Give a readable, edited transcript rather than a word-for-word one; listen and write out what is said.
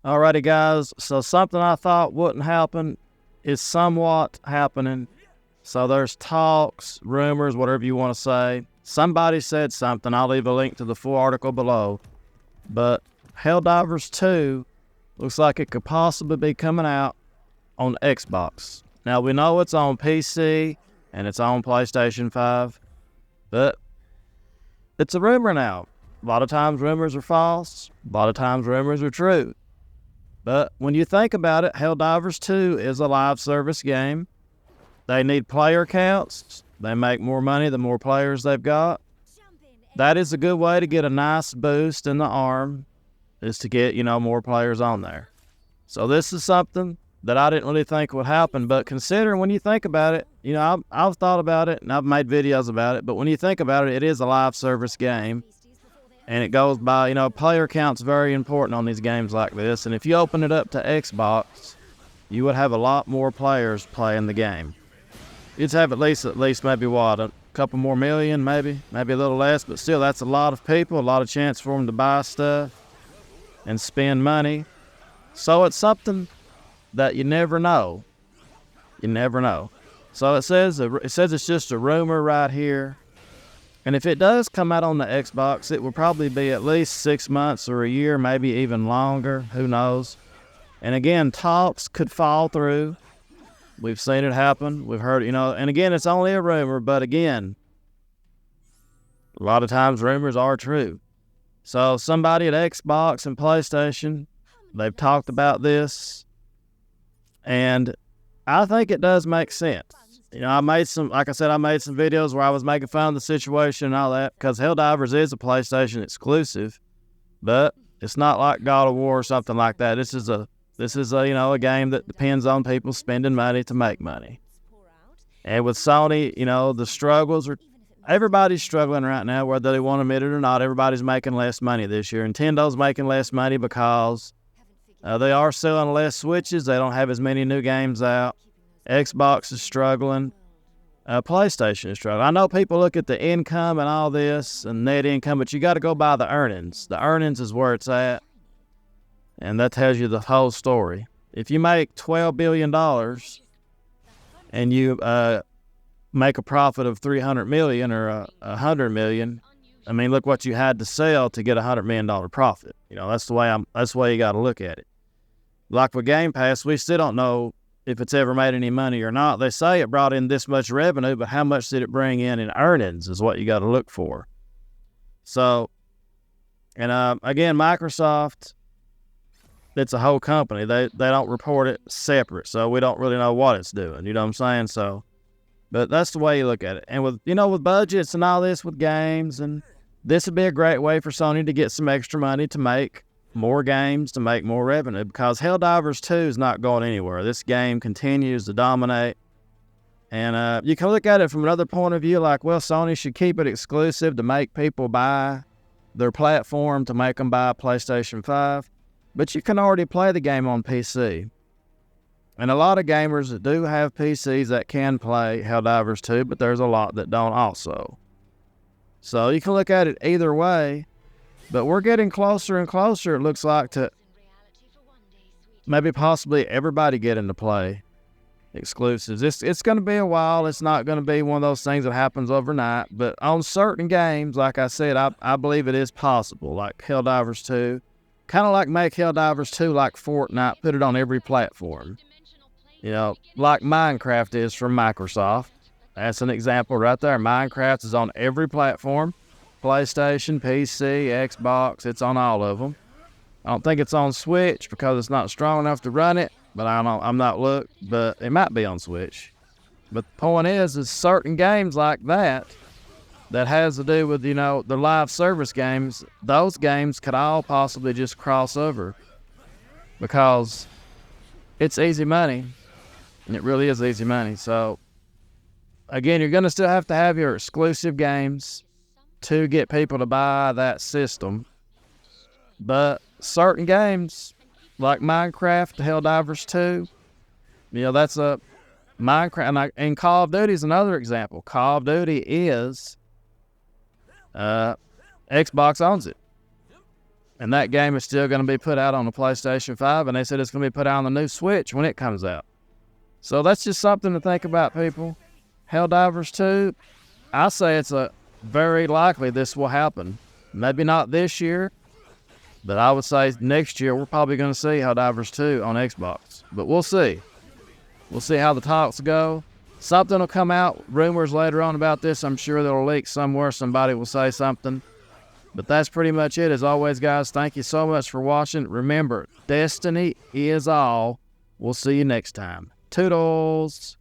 Alrighty, guys. So something I thought wouldn't happen is somewhat happening. So there's talks, rumors, whatever you want to say. Somebody said something. I'll leave a link to the full article below. But Helldivers 2 looks like it could possibly be coming out on Xbox. Now, we know it's on PC and it's on PlayStation 5, but it's a rumor now. A lot of times rumors are false. A lot of times rumors are true. But when you think about it, Helldivers 2 is a live service game. They need player counts. They make more money the more players they've got. That is a good way to get a nice boost in the arm, is to get, more players on there. So this is something that I didn't really think would happen, but considering when you think about it, I've thought about it and I've made videos about it, but when you think about it, it is a live service game. And it goes by, player count's very important on these games like this. And if you open it up to Xbox, you would have a lot more players playing the game. You'd have at least maybe what, a couple more million, maybe a little less, but still that's a lot of people, a lot of chance for them to buy stuff and spend money. So it's something that you never know. You never know. So it says it's just a rumor right here. And if it does come out on the Xbox, it will probably be at least 6 months or a year, maybe even longer. Who knows? And again, talks could fall through. We've seen it happen. We've heard, and again, it's only a rumor, but again, a lot of times rumors are true. So somebody at Xbox and PlayStation, they've talked about this, and I think it does make sense. I made some videos where I was making fun of the situation and all that, because Helldivers is a PlayStation exclusive, but it's not like God of War or something like that. This is a a game that depends on people spending money to make money. And with Sony, the struggles are, everybody's struggling right now, whether they want to admit it or not. Everybody's making less money this year. Nintendo's making less money because they are selling less Switches. They don't have as many new games out. Xbox is struggling. PlayStation is struggling. I know people look at the income and all this and net income, but you got to go by the earnings. The earnings is where it's at, and that tells you the whole story. If you make $12 billion and you make a profit of $300 million or $100 million, I mean, look what you had to sell to get a $100 million profit. That's the way you got to look at it. Like with Game Pass, we still don't know if it's ever made any money or not. They say it brought in this much revenue, but how much did it bring in earnings is what you got to look for. So, and again, Microsoft, it's a whole company. They don't report it separate, so we don't really know what it's doing. You know what I'm saying? So, but that's the way you look at it. And with budgets and all this with games, and this would be a great way for Sony to get some extra money to make more games, to make more revenue, because Helldivers 2 is not going anywhere. This game continues to dominate. And you can look at it from another point of view, like, well, Sony should keep it exclusive to make people buy their platform, to make them buy PlayStation 5. But you can already play the game on PC. And a lot of gamers that do have PCs that can play Helldivers 2, but there's a lot that don't also. So you can look at it either way. But we're getting closer and closer, it looks like, to maybe possibly everybody getting to play exclusives. It's going to be a while. It's not going to be one of those things that happens overnight. But on certain games, like I said, I believe it is possible. Like Helldivers 2. Kind of like make Helldivers 2 like Fortnite, put it on every platform. Like Minecraft is from Microsoft. That's an example right there. Minecraft is on every platform. PlayStation, PC, Xbox, it's on all of them. I don't think it's on Switch because it's not strong enough to run it, but I'm not looked, but it might be on Switch. But the point is certain games like that has to do with, the live service games, those games could all possibly just cross over because it's easy money, and it really is easy money. So, again, you're going to still have to have your exclusive games to get people to buy that system. But certain games, like Minecraft, Helldivers 2, that's a Minecraft. And Call of Duty is another example. Call of Duty is, Xbox owns it. And that game is still going to be put out on the PlayStation 5, and they said it's going to be put out on the new Switch when it comes out. So that's just something to think about, people. Helldivers 2, I say it's very likely this will happen. Maybe not this year, but I would say next year we're probably going to see Helldivers 2 on Xbox. But we'll see. We'll see how the talks go. Something will come out, rumors later on about this. I'm sure they'll leak somewhere. Somebody will say something. But that's pretty much it. As always, guys, thank you so much for watching. Remember, destiny is all. We'll see you next time. Toodles!